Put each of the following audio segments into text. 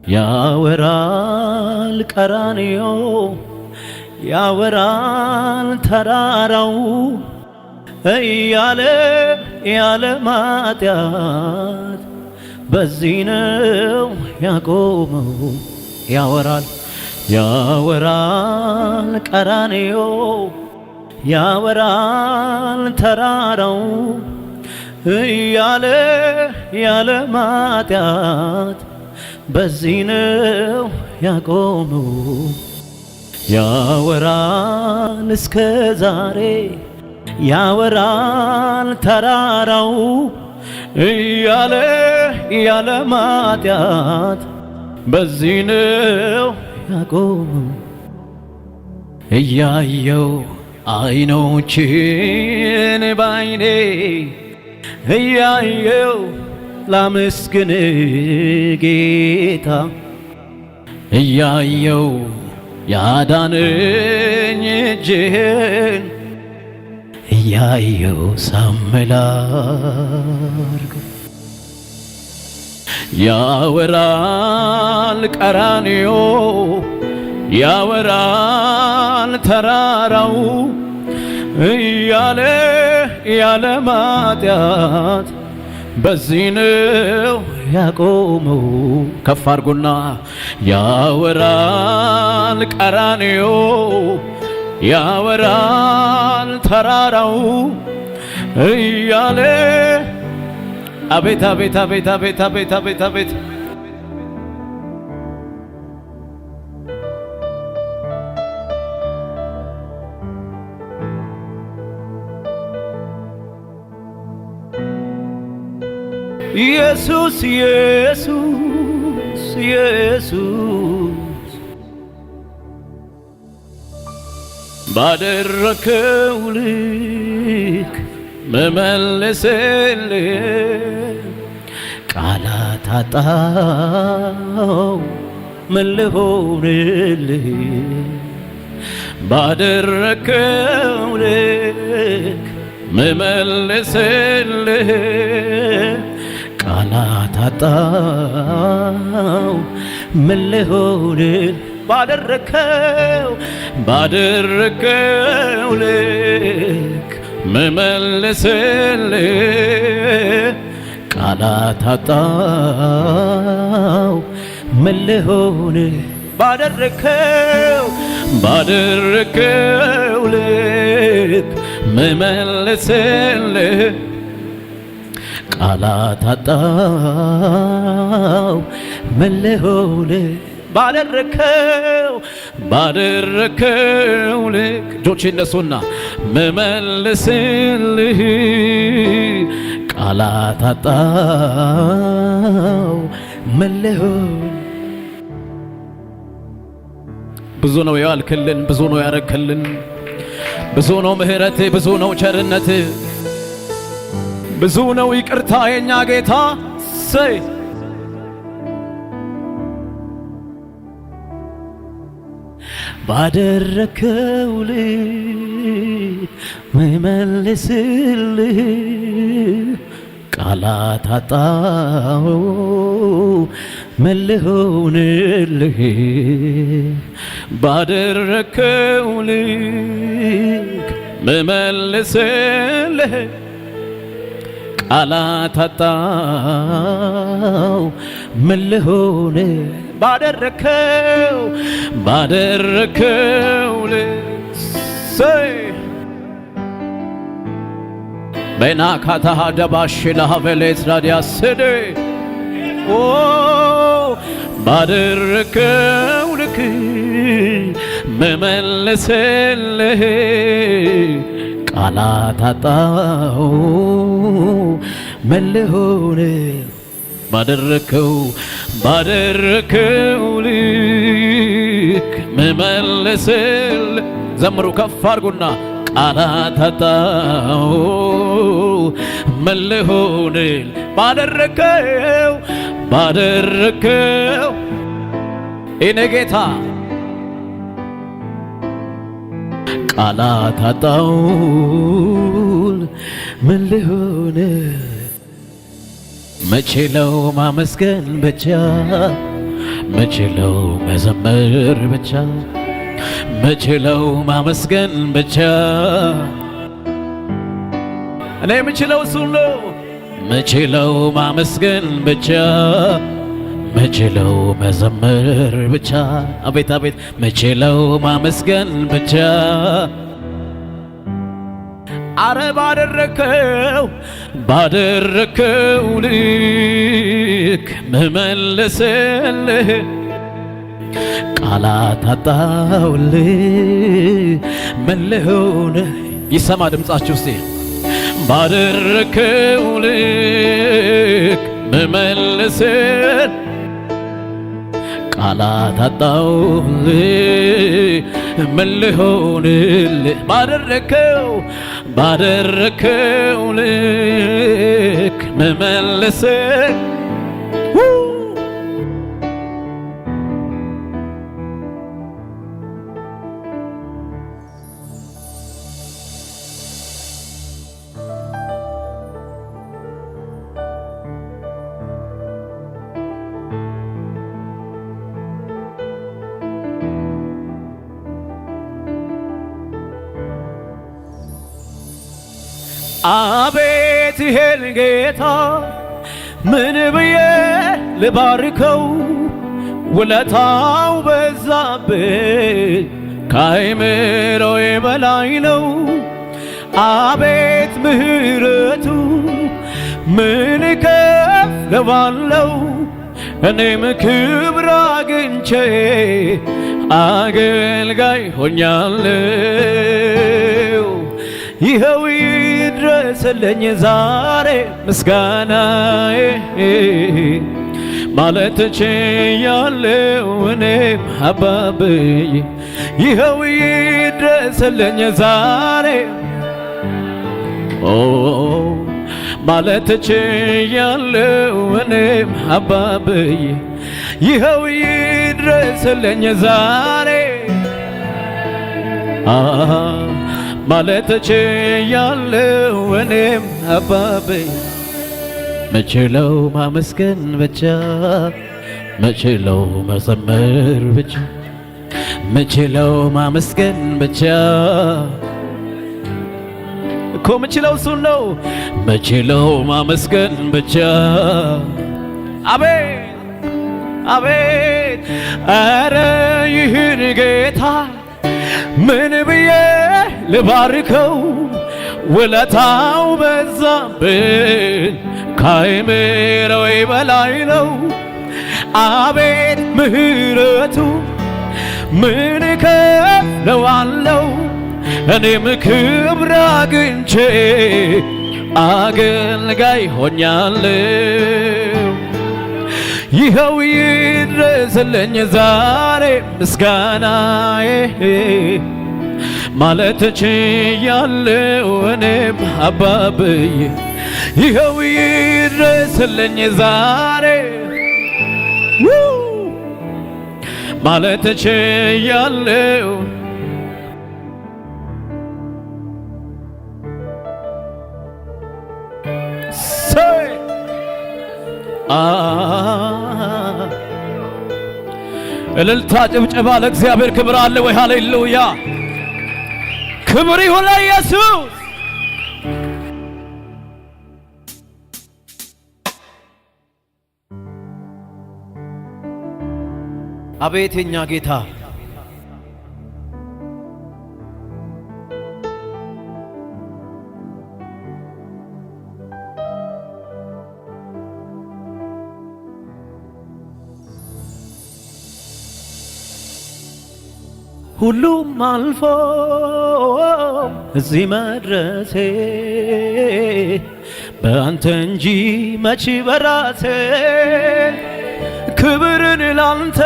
ያወራል ቀራንዮ ያወራል ተራራው እያለ ያለ ማጥያት በዚህ ነው ያቆመው። ያወራል ያወራል ቀራንዮ ያወራል ተራራው እያለ ያለ ማጥያት በዚህ ነው ያቆመው። ያወራል እስከ ዛሬ ያወራል ተራራው እያለ ያለ ማጥያት በዚህ ነው ያቆመው። እያየው አይኖችን ባይኔ እያየው ላመስግን ጌታ እያየው ያዳነኝ እጅህን እያየው ሳመላርግ ያወራል ቀራንዮ ያወራል ተራራው እያለ ያለ ማጥያት በዚህ ነው ያቆመው። ከፍ አድርጎና ያወራል ቀራንዮ ያወራል ተራራው እያለ አቤት አቤት አቤት አቤት አቤት አቤት አቤት ኢየሱስ ኢየሱስ ኢየሱስ ባደረከው ልክ መመለስልህ ቃላት አጣው ምን ልሆንልህ ባደረከው ልክ መመለስልህ ቃላት አጣው ምን ልሆንልህ ባደረከው ልክ መመለስልህ ቃላት አጣው ምን ልሆንልህ ባደረከው ልክ መመለስልህ ቃላት አጣው ምን ልሆንልህ ባደረከው ልክ እጆቼ እነሱና መመለስልህ ቃላት አጣው ምን ልሆን። ብዙ ነው ያልክልን፣ ብዙ ነው ያረክልን፣ ብዙ ነው ምህረት፣ ብዙ ነው ቸርነት፣ ብዙ ነው ይቅርታ የኛ ጌታ ሰይ ባደረከው ልክ መመለስልህ ቃላት አጣው ምን ልሆንልህ ባደረከው ልክ መመለስልህ ቃላት አጣው ምን ልሆንልህ ባደረከው ልሰይ በናካታ ደባሽ ለሀበሌት ራዲያስደ ኦ ባደረከው ልክ መመለስልህ ቃላት አጣው ምን ልሆንልህ ባደረከው ልክ መመለስልህ ዘምሩ ከፍ አድርጉና ቃላት አጣው ምን ልሆንልህ ባደረከው እኔ ጌታ ቃላት አጣው ምን ልሆንልህ መቼ ነው ማመስገን ብቻ ምችለው መዘመር ብቻ ምችለው ማመስገን ብቻ እኔ ምችለው እሱ ነው ምችለው ማመስገን ብቻ ምችለው መዘመር ብቻ አቤት አቤት ምችለው ማመስገን ብቻ አረ ባደረከው ልክ መመለስልህ ቃላት አጣሁልህ ምን ልሁን ይሰማ ድምጻችሁ እስቲ ባደረከው ልክ መመለስልህ ቃላት አጣሁልህ ምን ልሁንልህ ባደረከው ልክ መመለስልህ አቤት ይሄን ጌታ ምን ብዬ ልባርከው ውለታው በዛብኝ ከአእምሮዬ በላይ ነው አቤት ምሕረቱ ምን እከፍለዋለሁ እኔም ክብር አግኝቼ አገልጋይ ሆኛለሁ ይኸው ይድረስልኝ ዛሬ ምስጋናዬ ማለት ችያለሁ እኔም አባብዬ ይኸው ይድረስልኝ ዛሬ ማለት ችያለሁ እኔም አባብዬ ይኸው ይድረስልኝ ዛሬ ማለት ችያለሁ እኔም አባብዬ ምችለው ማመስገን ብቻ ምችለው መዘመር ብቻ ምችለው ማመስገን ብቻ እኮ ምችለው እሱን ነው ምችለው ማመስገን ብቻ አቤት አቤት ኧረ ይህን ጌታ ምን ብዬ ልባርከው ውለታው በዛብኝ ከአእምሮዬ በላይ ነው አቤት ምሕረቱ ምን እከፍለዋለሁ እኔም ክብር አግኝቼ አገልጋይ ሆኛለሁ ይኸው ይድረስልኝ ዛሬ ምስጋናዬ ማለት ችያለሁ እኔም አባብዬ ይኸው ይድረስልኝ ዛሬ ማለት ችያለሁ እልልታ ጭብጨባ ለእግዚአብሔር ክብር አለ ወይ? ሃሌሉያ! ክብር ይሁን ለኢየሱስ። አቤት የኛ ጌታ ሁሉም አልፎ እዚህ መድረሴ በአንተ እንጂ መች በራሴ ክብርን ላንተ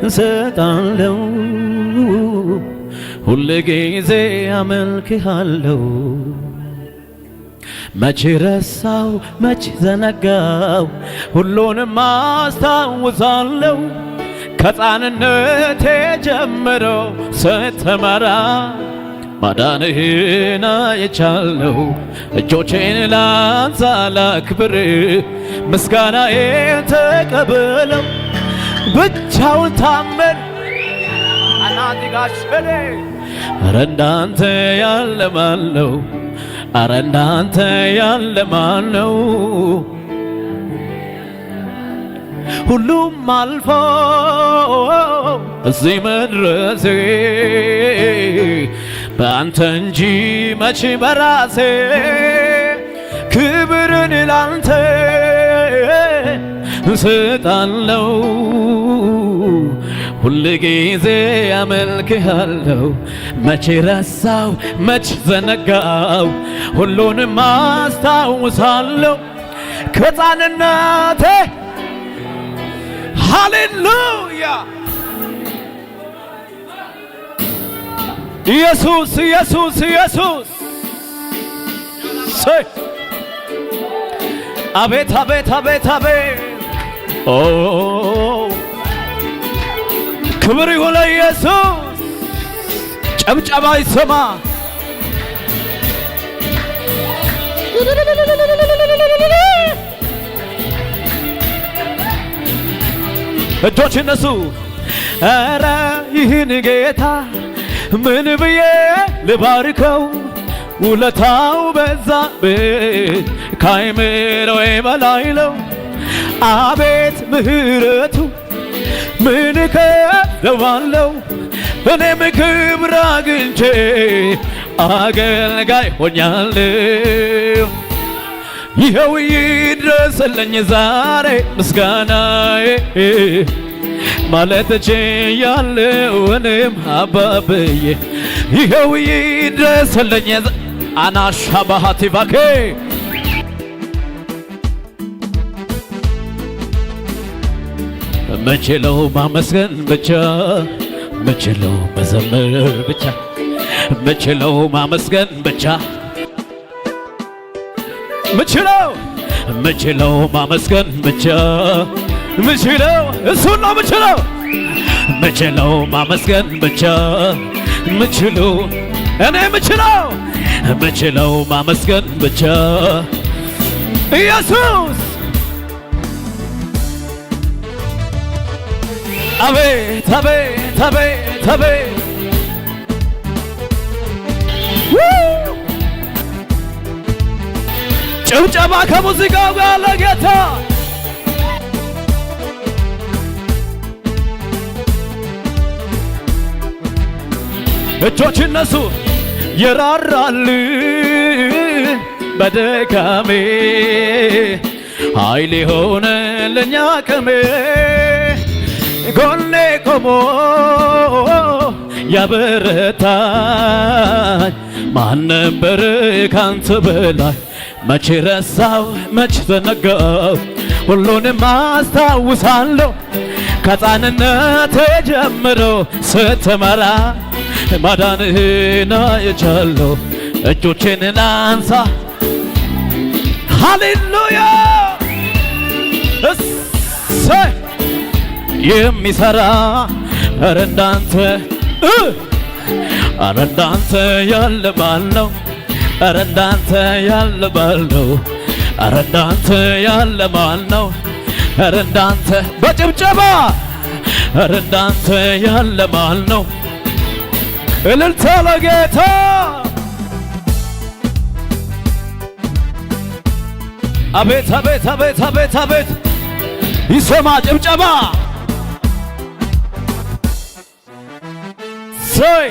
እንሰጣለሁ ሁል ጊዜ አመልክሃለሁ መች ረሳው መች ዘነጋው ሁሉንም አስታውሳለሁ ከሕፃንነቴ ጀምሮ ስትመራ ማዳንህን አይቻለሁ። እጆቼን ላንሳ ላክብር፣ ምስጋናዬን ተቀበለው። ብቻውን ታመን አናዲጋሽ በሌ ኧረ እንዳንተ ያለ ማን ነው? ኧረ እንዳንተ ያለ ማን ነው? ሁሉም አልፎ እዚህ መድረሴ በአንተ እንጂ መቼ በራሴ ክብርን ላንተ እሰጣለሁ። ሁል ጊዜ አመልክሃለሁ። መቼ ረሳው መቼ ዘነጋው ሁሉንም አስታውሳለሁ ከሕፃንነቴ። ሃሌሉያ ኢየሱስ ኢየሱስ ኢየሱስ አቤት አቤት አቤት አቤት ኦ ክብር ይሁን ለኢየሱስ። ጨብጨባ ይሰማ። እጆች እነሱ ኧረ ይህን ጌታ ምን ብዬ ልባርከው? ውለታው በዛብኝ ከአእምሮዬ በላይ ነው። አቤት ምሕረቱ ምን እከፍለዋለሁ? እኔም ክብር አግኝቼ አገልጋይ ሆኛለሁ። ይኸው ይድረስልኝ ዛሬ ምስጋናዬ ማለት ችያለሁ እኔም አባብዬ። ይኸው ይድረስልኝ አናሻ ባሃቲቫኬ ምችለው ማመስገን ብቻ፣ ምችለው መዘመር ብቻ፣ ምችለው ማመስገን ብቻ፣ ምችለው ማመስገን ብቻ፣ ምችለው እሱን ነው ምችለው፣ ምችለው ማመስገን ብቻ፣ ምችለው እኔ ምችለው ማመስገን ብቻ ኢየሱስ። አቤት አቤት አቤት አቤት ጭብጨባ ከሙዚቃው ጋር ለጌታ እጆች እነሱ የራራል በድካሜ ኃይል የሆነልኝ አቅሜ ጎኔ ቆሞ ያበረታኝ ማን ነበር ካንተ በላይ? መቼ ረሳው መቼ ዘነጋው ሁሉንም አስታውሳለሁ ከሕፃንነቴ ጀምሮ ስትመራ ማዳንህን አይቻለሁ። እጆቼን ላንሳ ሃሌሉያ እሰይ የሚሰራ ኧረ እንዳንተ ኧረ እንዳንተ ያለ ማን ነው? ኧረ እንዳንተ ያለ ማን ነው? ኧረ እንዳንተ ያለ ማን ነው? ኧረ እንዳንተ በጭብጨባ ኧረ እንዳንተ ያለ ማን ነው? እልልታ ለጌታ አቤት አቤት አቤት አቤት አቤት ይሰማ ጭብጨባ ሰይ